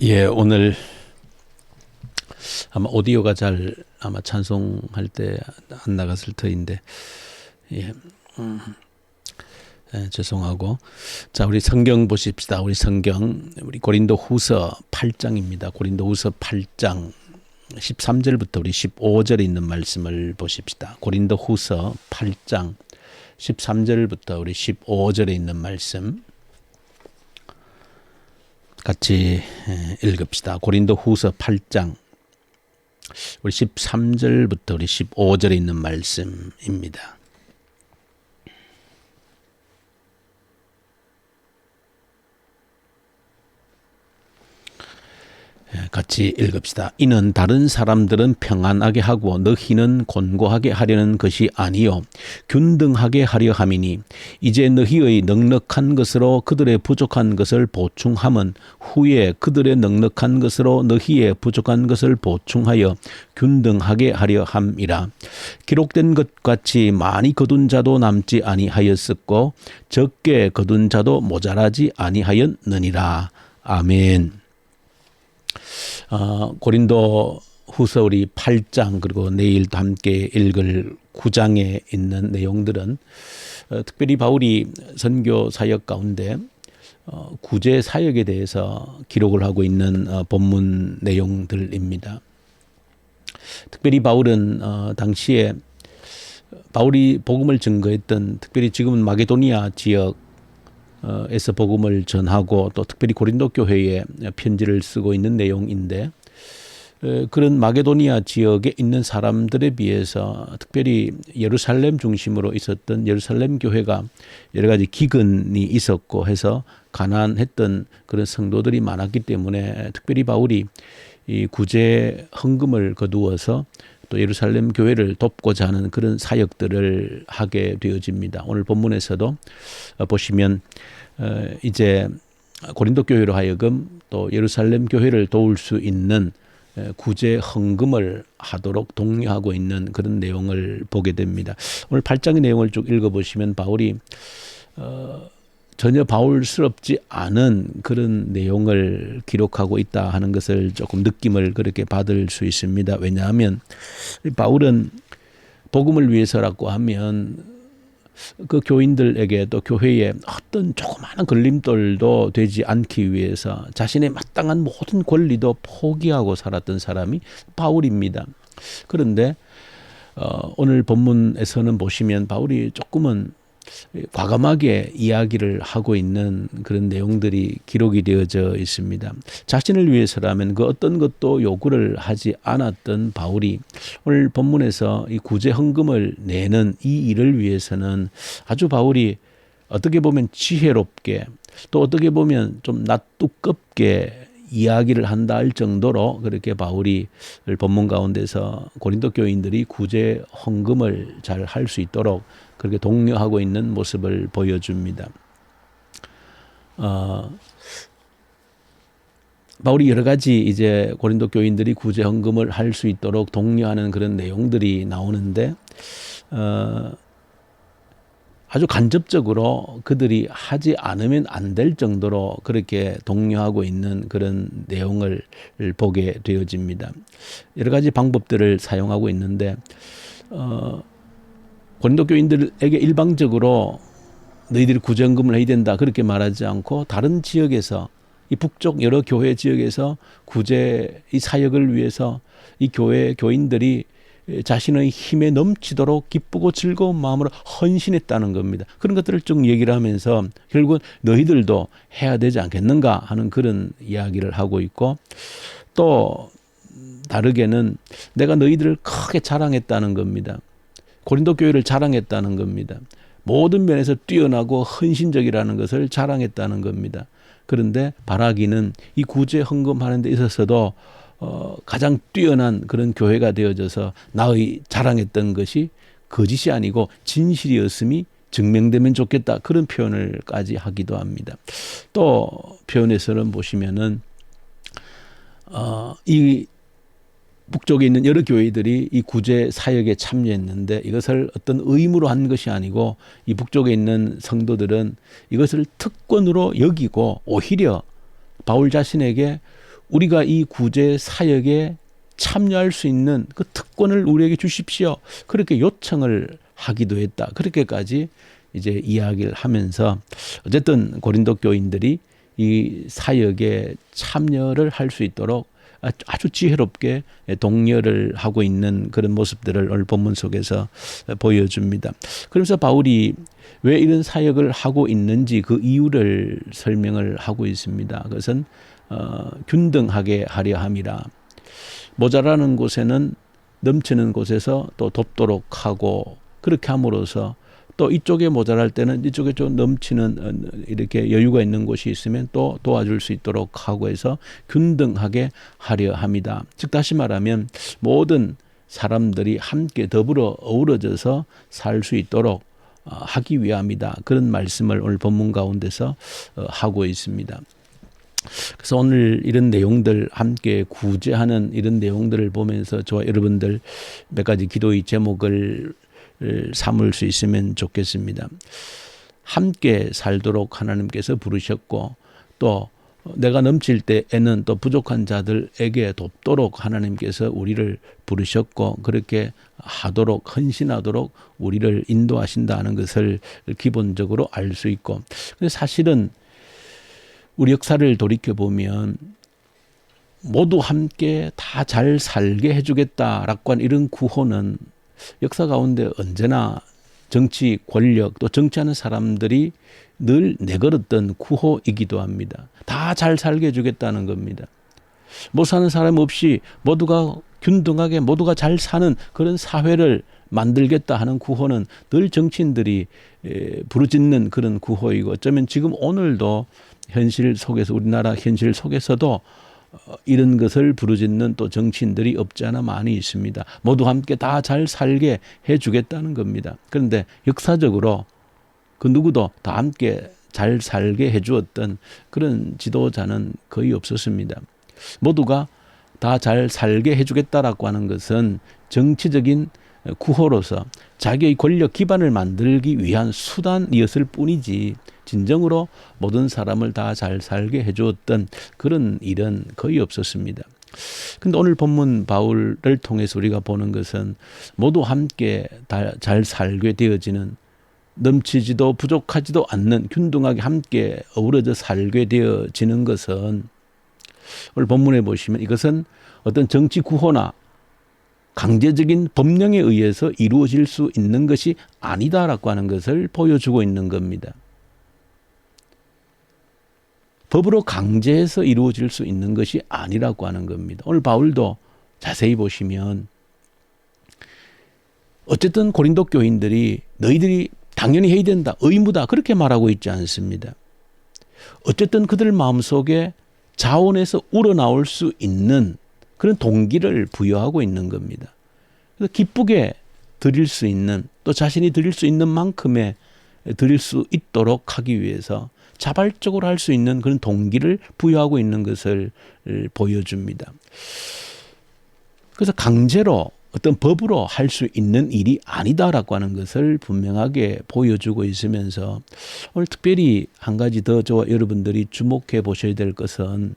예, 오늘 아마 오디오가 잘 아마 찬송할 때 안 나갔을 터인데, 예, 죄송하고. 자, 우리 성경 보십시다. 우리 고린도 후서 8장입니다. 고린도 후서 8장 13절부터 우리 15절에 있는 말씀을 보십시다. 고린도 후서 8장 13절부터 우리 15절에 있는 말씀 같이 읽읍시다. 고린도 후서 8장 우리 13절부터 우리 15절에 있는 말씀입니다. 같이 읽읍시다. 이는 다른 사람들은 평안하게 하고 너희는 곤고하게 하려는 것이 아니요 균등하게 하려 함이니 이제 너희의 넉넉한 것으로 그들의 부족한 것을 보충함은 후에 그들의 넉넉한 것으로 너희의 부족한 것을 보충하여 균등하게 하려 함이라. 기록된 것 같이 많이 거둔 자도 남지 아니하였었고 적게 거둔 자도 모자라지 아니하였느니라. 아멘. 고린도 후서 우리 8장 그리고 내일도 함께 읽을 9장에 있는 내용들은 특별히 바울이 선교 사역 가운데 구제 사역에 대해서 기록을 하고 있는 본문 내용들입니다. 특별히 바울은 당시에 바울이 복음을 증거했던, 특별히 지금은 마게도니아 지역 에서 복음을 전하고 또 특별히 고린도 교회에 편지를 쓰고 있는 내용인데, 그런 마게도니아 지역에 있는 사람들에 비해서 특별히 예루살렘 중심으로 있었던 예루살렘 교회가 여러 가지 기근이 있었고 해서 가난했던 그런 성도들이 많았기 때문에 특별히 바울이 이 구제 헌금을 거두어서 또 예루살렘 교회를 돕고자 하는 그런 사역들을 하게 되어집니다. 오늘 본문에서도 보시면 이제 고린도 교회로 하여금 또 예루살렘 교회를 도울 수 있는 구제 헌금을 하도록 독려하고 있는 그런 내용을 보게 됩니다. 오늘 8장의 내용을 쭉 읽어보시면 바울이 전혀 바울스럽지 않은 그런 내용을 기록하고 있다 하는 것을 조금 느낌을 그렇게 받을 수 있습니다. 왜냐하면 바울은 복음을 위해서라고 하면 그 교인들에게 또 교회에 어떤 조그마한 걸림돌도 되지 않기 위해서 자신의 마땅한 모든 권리도 포기하고 살았던 사람이 바울입니다. 그런데 오늘 본문에서는 보시면 바울이 조금은 과감하게 이야기를 하고 있는 그런 내용들이 기록이 되어져 있습니다. 자신을 위해서라면 그 어떤 것도 요구를 하지 않았던 바울이 오늘 본문에서 이 구제 헌금을 내는 이 일을 위해서는 아주 바울이 어떻게 보면 지혜롭게 또 어떻게 보면 좀 낯두껍게 이야기를 한다 할 정도로 그렇게 바울이 본문 가운데서 고린도 교인들이 구제 헌금을 잘 할 수 있도록 그렇게 독려하고 있는 모습을 보여줍니다. 바울이 여러 가지 이제 고린도 교인들이 구제 헌금을 할 수 있도록 독려하는 그런 내용들이 나오는데 아주 간접적으로 그들이 하지 않으면 안 될 정도로 그렇게 독려하고 있는 그런 내용을 보게 되어집니다. 여러 가지 방법들을 사용하고 있는데 고린도 교인들에게 일방적으로 너희들이 구제헌금을 해야 된다 그렇게 말하지 않고 다른 지역에서 이 북쪽 여러 교회 지역에서 구제 이 사역을 위해서 이 교회 교인들이 자신의 힘에 넘치도록 기쁘고 즐거운 마음으로 헌신했다는 겁니다. 그런 것들을 쭉 얘기를 하면서 결국은 너희들도 해야 되지 않겠는가 하는 그런 이야기를 하고 있고, 또 다르게는 내가 너희들을 크게 자랑했다는 겁니다. 고린도 교회를 자랑했다는 겁니다. 모든 면에서 뛰어나고 헌신적이라는 것을 자랑했다는 겁니다. 그런데 바라기는 이 구제 헌금하는 데 있어서도 가장 뛰어난 그런 교회가 되어져서 나의 자랑했던 것이 거짓이 아니고 진실이었음이 증명되면 좋겠다, 그런 표현을까지 하기도 합니다. 또 표현에서는 보시면은 이 북쪽에 있는 여러 교회들이 이 구제 사역에 참여했는데 이것을 어떤 의무로 한 것이 아니고 이 북쪽에 있는 성도들은 이것을 특권으로 여기고 오히려 바울 자신에게 우리가 이 구제 사역에 참여할 수 있는 그 특권을 우리에게 주십시오. 그렇게 요청을 하기도 했다. 그렇게까지 이제 이야기를 하면서 어쨌든 고린도 교인들이 이 사역에 참여를 할 수 있도록 아주 지혜롭게 독려를 하고 있는 그런 모습들을 오늘 본문 속에서 보여줍니다. 그러면서 바울이 왜 이런 사역을 하고 있는지 그 이유를 설명을 하고 있습니다. 그것은 균등하게 하려 함이라. 모자라는 곳에는 넘치는 곳에서 또 돕도록 하고, 그렇게 함으로써 또 이쪽에 모자랄 때는 이쪽에 좀 넘치는 이렇게 여유가 있는 곳이 있으면 또 도와줄 수 있도록 하고 해서 균등하게 하려 합니다. 즉 다시 말하면 모든 사람들이 함께 더불어 어우러져서 살 수 있도록 하기 위함이다. 그런 말씀을 오늘 본문 가운데서 하고 있습니다. 그래서 오늘 이런 내용들 함께 구제하는 이런 내용들을 보면서 저와 여러분들 몇 가지 기도의 제목을 삼을 수 있으면 좋겠습니다. 함께 살도록 하나님께서 부르셨고, 또 내가 넘칠 때에는 또 부족한 자들에게 돕도록 하나님께서 우리를 부르셨고, 그렇게 하도록 헌신하도록 우리를 인도하신다는 것을 기본적으로 알 수 있고, 사실은 우리 역사를 돌이켜보면 모두 함께 다 잘 살게 해주겠다라고 하는 이런 구호는 역사 가운데 언제나 정치 권력 또 정치하는 사람들이 늘 내걸었던 구호이기도 합니다. 다 잘 살게 해주겠다는 겁니다. 못 사는 사람 없이 모두가 균등하게 모두가 잘 사는 그런 사회를 만들겠다 하는 구호는 늘 정치인들이 부르짖는 그런 구호이고, 어쩌면 지금 오늘도 현실 속에서, 우리나라 현실 속에서도 이런 것을 부르짖는 또 정치인들이 없지 않아 많이 있습니다. 모두 함께 다 잘 살게 해주겠다는 겁니다. 그런데 역사적으로 그 누구도 다 함께 잘 살게 해주었던 그런 지도자는 거의 없었습니다. 모두가 다 잘 살게 해주겠다라고 하는 것은 정치적인 구호로서 자기의 권력 기반을 만들기 위한 수단이었을 뿐이지 진정으로 모든 사람을 다 잘 살게 해주었던 그런 일은 거의 없었습니다. 그런데 오늘 본문 바울을 통해서 우리가 보는 것은 모두 함께 다 잘 살게 되어지는, 넘치지도 부족하지도 않는 균등하게 함께 어우러져 살게 되어지는 것은, 오늘 본문에 보시면 이것은 어떤 정치 구호나 강제적인 법령에 의해서 이루어질 수 있는 것이 아니다라고 하는 것을 보여주고 있는 겁니다. 법으로 강제해서 이루어질 수 있는 것이 아니라고 하는 겁니다. 오늘 바울도 자세히 보시면 어쨌든 고린도 교인들이 너희들이 당연히 해야 된다, 의무다, 그렇게 말하고 있지 않습니다. 어쨌든 그들 마음속에 자원에서 우러나올 수 있는 그런 동기를 부여하고 있는 겁니다. 그래서 기쁘게 드릴 수 있는, 또 자신이 드릴 수 있는 만큼의 드릴 수 있도록 하기 위해서 자발적으로 할 수 있는 그런 동기를 부여하고 있는 것을 보여줍니다. 그래서 강제로 어떤 법으로 할 수 있는 일이 아니다라고 하는 것을 분명하게 보여주고 있으면서, 오늘 특별히 한 가지 더 저와 여러분들이 주목해 보셔야 될 것은,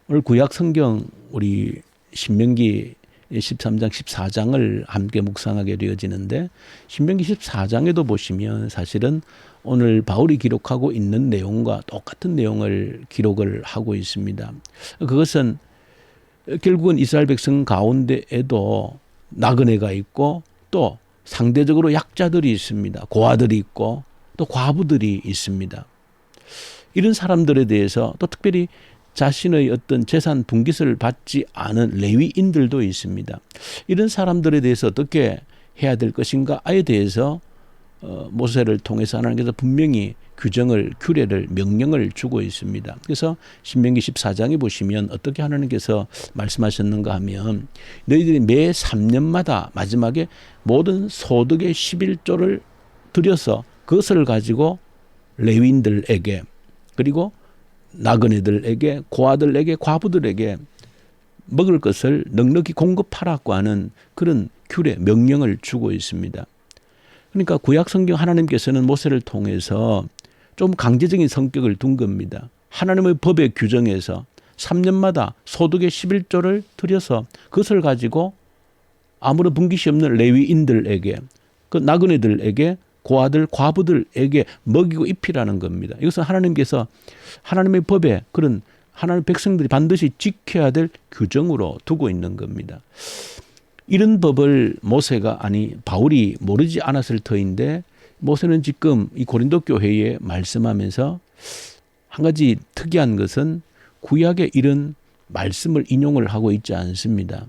오늘 구약 성경 우리 신명기 13장 14장을 함께 묵상하게 되어지는데, 신명기 14장에도 보시면 사실은 오늘 바울이 기록하고 있는 내용과 똑같은 내용을 기록을 하고 있습니다. 그것은 결국은 이스라엘 백성 가운데에도 나그네가 있고, 또 상대적으로 약자들이 있습니다. 고아들이 있고 또 과부들이 있습니다. 이런 사람들에 대해서, 또 특별히 자신의 어떤 재산 분깃을 받지 않은 레위인들도 있습니다. 이런 사람들에 대해서 어떻게 해야 될 것인가에 대해서 모세를 통해서 하나님께서 분명히 규례를, 명령을 주고 있습니다. 그래서 신명기 14장에 보시면 어떻게 하나님께서 말씀하셨는가 하면, 너희들이 매 3년마다 마지막에 모든 소득의 11조를 들여서 그것을 가지고 레위인들에게, 그리고 나그네들에게, 고아들에게, 과부들에게 먹을 것을 넉넉히 공급하라고 하는 그런 명령을 주고 있습니다. 그러니까 구약 성경 하나님께서는 모세를 통해서 좀 강제적인 성격을 둔 겁니다. 하나님의 법의 규정에서 3년마다 소득의 11조를 들여서 그것을 가지고 아무런 분깃이 없는 레위인들에게, 그 나그네들에게, 고아들, 과부들에게 먹이고 입히라는 겁니다. 이것은 하나님께서 하나님의 법에 그런 하나님의 백성들이 반드시 지켜야 될 규정으로 두고 있는 겁니다. 이런 법을 모세가, 아니 바울이 모르지 않았을 터인데, 모세는 지금 이 고린도 교회에 말씀하면서 한 가지 특이한 것은 구약의 이런 말씀을 인용을 하고 있지 않습니다.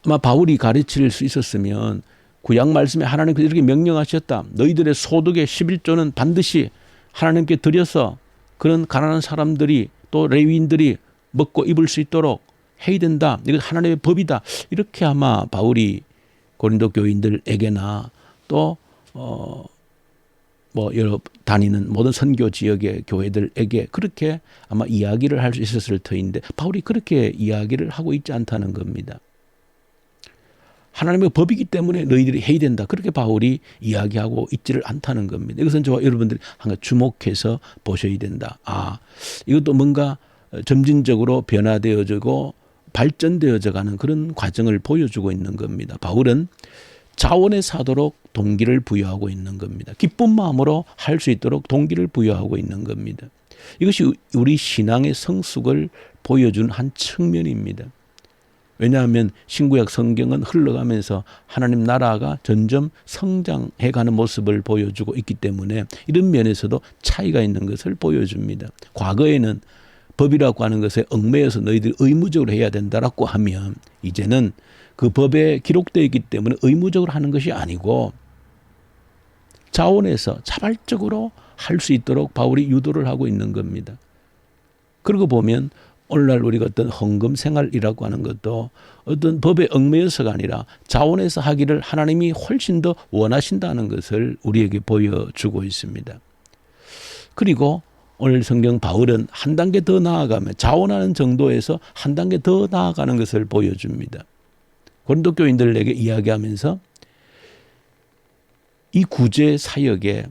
아마 바울이 가르칠 수 있었으면 구약 말씀에 하나님께서 이렇게 명령하셨다. 너희들의 소득의 11조는 반드시 하나님께 드려서 그런 가난한 사람들이 또 레위인들이 먹고 입을 수 있도록 해야 된다. 이건 하나님의 법이다. 이렇게 아마 바울이 고린도 교인들에게나 또 여러 다니는 모든 선교 지역의 교회들에게 그렇게 아마 이야기를 할 수 있었을 터인데, 바울이 그렇게 이야기를 하고 있지 않다는 겁니다. 하나님의 법이기 때문에 너희들이 해야 된다. 그렇게 바울이 이야기하고 있지를 않다는 겁니다. 이것은 저와 여러분들이 한번 주목해서 보셔야 된다. 이것도 뭔가 점진적으로 변화되어지고 발전되어져 가는 그런 과정을 보여주고 있는 겁니다. 바울은 자원에 사도록 동기를 부여하고 있는 겁니다. 기쁜 마음으로 할 수 있도록 동기를 부여하고 있는 겁니다. 이것이 우리 신앙의 성숙을 보여준 한 측면입니다. 왜냐하면 신구약 성경은 흘러가면서 하나님 나라가 점점 성장해가는 모습을 보여주고 있기 때문에 이런 면에서도 차이가 있는 것을 보여줍니다. 과거에는 법이라고 하는 것에 얽매여서 너희들이 의무적으로 해야 된다라고 하면, 이제는 그 법에 기록되어 있기 때문에 의무적으로 하는 것이 아니고 자원에서 자발적으로 할 수 있도록 바울이 유도를 하고 있는 겁니다. 그러고 보면 오늘날 우리가 어떤 헌금 생활이라고 하는 것도 어떤 법에 얽매여서가 아니라 자원에서 하기를 하나님이 훨씬 더 원하신다는 것을 우리에게 보여주고 있습니다. 그리고 오늘 성경 바울은 한 단계 더 나아가며 자원하는 정도에서 한 단계 더 나아가는 것을 보여줍니다. 고린도 교인들에게 이야기하면서 이 구제 사역에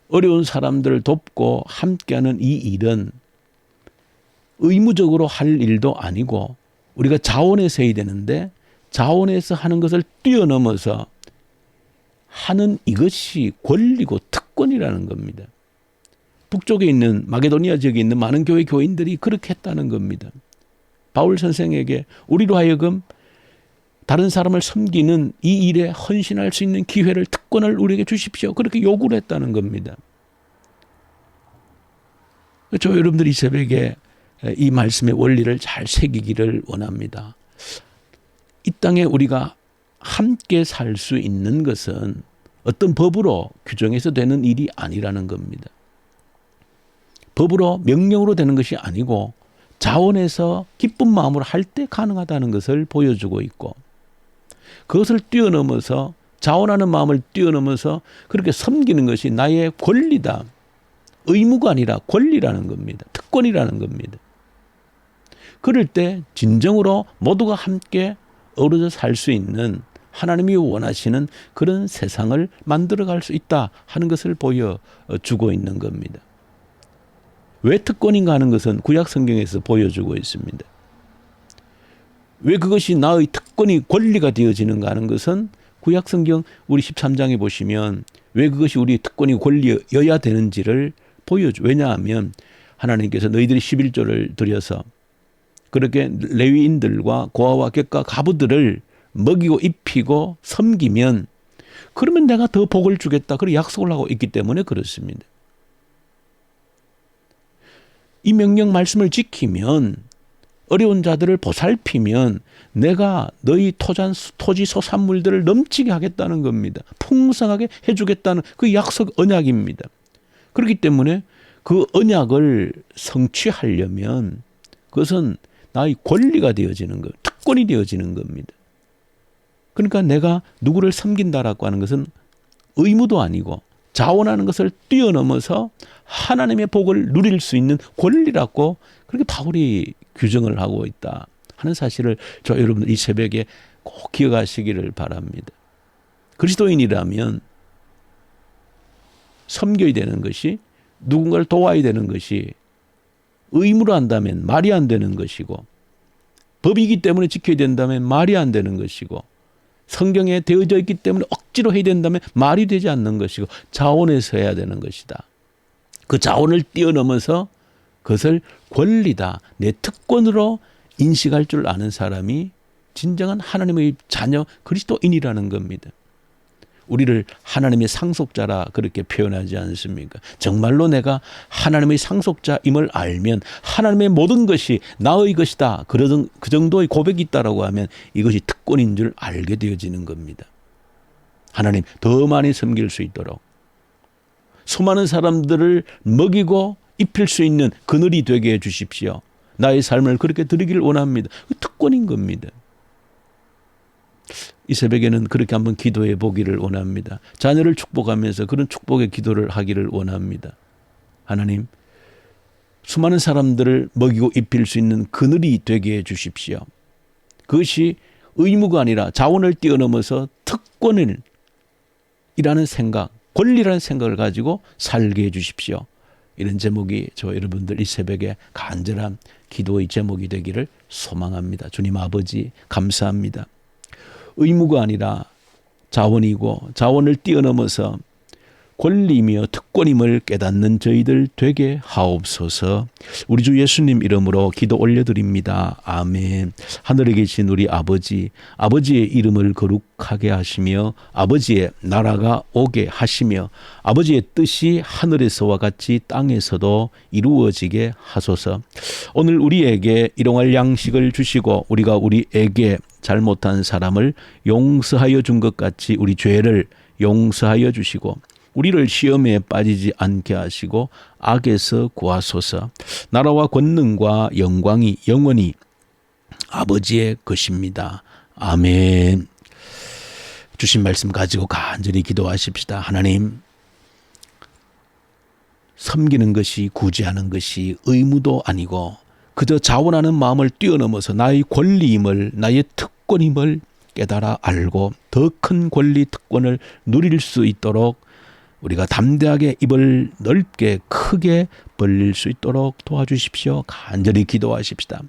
어려운 사람들을 돕고 함께하는 이 일은 의무적으로 할 일도 아니고 우리가 자원해서 해야 되는데, 자원해서 하는 것을 뛰어넘어서 하는 이것이 권리고 특권이라는 겁니다. 북쪽에 있는 마게도니아 지역에 있는 많은 교회 교인들이 그렇게 했다는 겁니다. 바울 선생에게 우리로 하여금 다른 사람을 섬기는 이 일에 헌신할 수 있는 기회를, 특권을 우리에게 주십시오. 그렇게 요구를 했다는 겁니다. 저 여러분들이 이 새벽에 이 말씀의 원리를 잘 새기기를 원합니다. 이 땅에 우리가 함께 살 수 있는 것은 어떤 법으로 규정해서 되는 일이 아니라는 겁니다. 법으로 명령으로 되는 것이 아니고 자원해서 기쁜 마음으로 할 때 가능하다는 것을 보여주고 있고, 그것을 뛰어넘어서 자원하는 마음을 뛰어넘어서 그렇게 섬기는 것이 나의 권리다. 의무가 아니라 권리라는 겁니다. 특권이라는 겁니다. 그럴 때 진정으로 모두가 함께 어우러져 살 수 있는 하나님이 원하시는 그런 세상을 만들어갈 수 있다 하는 것을 보여주고 있는 겁니다. 왜 특권인가 하는 것은 구약 성경에서 보여주고 있습니다. 왜 그것이 나의 특권이 권리가 되어지는가 하는 것은 구약 성경 우리 13장에 보시면 왜 그것이 우리 특권이 권리여야 되는지를 보여줘. 왜냐하면 하나님께서 너희들이 11조를 들여서 그렇게 레위인들과 고아와 객과 가부들을 먹이고 입히고 섬기면, 그러면 내가 더 복을 주겠다. 그렇게 약속을 하고 있기 때문에 그렇습니다. 이 명령 말씀을 지키면, 어려운 자들을 보살피면 내가 너희 토지 소산물들을 넘치게 하겠다는 겁니다. 풍성하게 해주겠다는 그 약속 언약입니다. 그렇기 때문에 그 언약을 성취하려면 그것은 나의 권리가 되어지는 것, 특권이 되어지는 겁니다. 그러니까 내가 누구를 섬긴다라고 하는 것은 의무도 아니고 자원하는 것을 뛰어넘어서 하나님의 복을 누릴 수 있는 권리라고 그렇게 바울이 규정을 하고 있다 하는 사실을 저 여러분들 이 새벽에 꼭 기억하시기를 바랍니다. 그리스도인이라면 섬겨야 되는 것이, 누군가를 도와야 되는 것이 의무로 한다면 말이 안 되는 것이고, 법이기 때문에 지켜야 된다면 말이 안 되는 것이고, 성경에 되어져 있기 때문에 억지로 해야 된다면 말이 되지 않는 것이고, 자원에서 해야 되는 것이다. 그 자원을 뛰어넘어서 그것을 권리다, 내 특권으로 인식할 줄 아는 사람이 진정한 하나님의 자녀 그리스도인이라는 겁니다. 우리를 하나님의 상속자라 그렇게 표현하지 않습니까? 정말로 내가 하나님의 상속자임을 알면 하나님의 모든 것이 나의 것이다, 그 정도의 고백이 있다라고 하면 이것이 특권인 줄 알게 되어지는 겁니다. 하나님 더 많이 섬길 수 있도록, 수많은 사람들을 먹이고 입힐 수 있는 그늘이 되게 해주십시오. 나의 삶을 그렇게 드리기를 원합니다. 특권인 겁니다. 이 새벽에는 그렇게 한번 기도해 보기를 원합니다. 자녀를 축복하면서 그런 축복의 기도를 하기를 원합니다. 하나님, 수많은 사람들을 먹이고 입힐 수 있는 그늘이 되게 해 주십시오. 그것이 의무가 아니라 자원을 뛰어넘어서 특권이라는 생각, 권리라는 생각을 가지고 살게 해 주십시오. 이런 제목이 저 여러분들 이 새벽에 간절한 기도의 제목이 되기를 소망합니다. 주님 아버지 감사합니다. 의무가 아니라 자원이고 자원을 뛰어넘어서 권리이며 특권임을 깨닫는 저희들 되게 하옵소서. 우리 주 예수님 이름으로 기도 올려드립니다. 아멘. 하늘에 계신 우리 아버지, 아버지의 이름을 거룩하게 하시며 아버지의 나라가 오게 하시며 아버지의 뜻이 하늘에서와 같이 땅에서도 이루어지게 하소서. 오늘 우리에게 일용할 양식을 주시고 우리가 우리에게 잘못한 사람을 용서하여 준 것 같이 우리 죄를 용서하여 주시고 우리를 시험에 빠지지 않게 하시고 악에서 구하소서. 나라와 권능과 영광이 영원히 아버지의 것입니다. 아멘. 주신 말씀 가지고 간절히 기도하십시다. 하나님, 섬기는 것이 구제하는 것이 의무도 아니고 그저 자원하는 마음을 뛰어넘어서 나의 권리임을, 나의 특권임을 깨달아 알고 더 큰 권리 특권을 누릴 수 있도록 우리가 담대하게 입을 넓게 크게 벌릴 수 있도록 도와주십시오. 간절히 기도하십시다.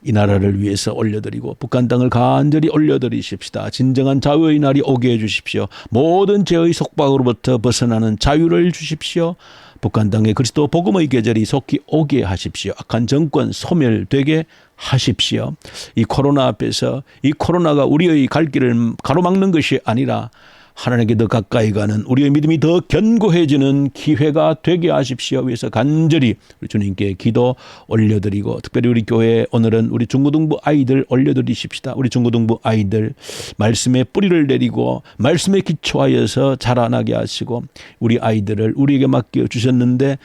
이 나라를 위해서 올려드리고 북한 땅을 간절히 올려드리십시다. 진정한 자유의 날이 오게 해주십시오. 모든 죄의 속박으로부터 벗어나는 자유를 주십시오. 북한 땅에 그리스도 복음의 계절이 속히 오게 하십시오. 악한 정권 소멸되게 하십시오. 이 코로나 앞에서 이 코로나가 우리의 갈 길을 가로막는 것이 아니라 하나님께 더 가까이 가는 우리의 믿음이 더 견고해지는 기회가 되게 하십시오. 위해서 간절히 우리 주님께 기도 올려드리고 특별히 우리 교회 오늘은 우리 중고등부 아이들 올려드리십시다. 우리 중고등부 아이들 말씀에 뿌리를 내리고 말씀에 기초하여서 자라나게 하시고 우리 아이들을 우리에게 맡겨주셨는데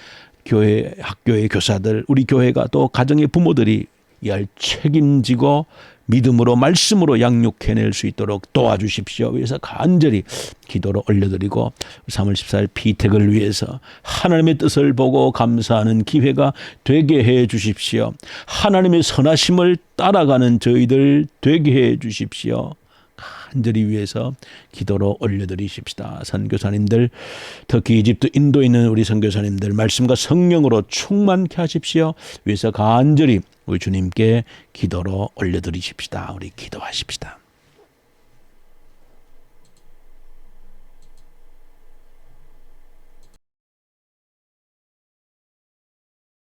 교회 학교의 교사들 우리 교회가 또 가정의 부모들이 이할 책임지고 믿음으로 말씀으로 양육해낼 수 있도록 도와주십시오. 위해서 간절히 기도로 올려드리고 3월 14일 피택을 위해서 하나님의 뜻을 보고 감사하는 기회가 되게 해 주십시오. 하나님의 선하심을 따라가는 저희들 되게 해 주십시오. 간절히 위해서 기도로 올려드리십시다. 선교사님들 특히 이집트 인도에 있는 우리 선교사님들 말씀과 성령으로 충만케 하십시오. 위해서 간절히 우리 주님께 기도로 올려드리십시다. 우리 기도하십시다.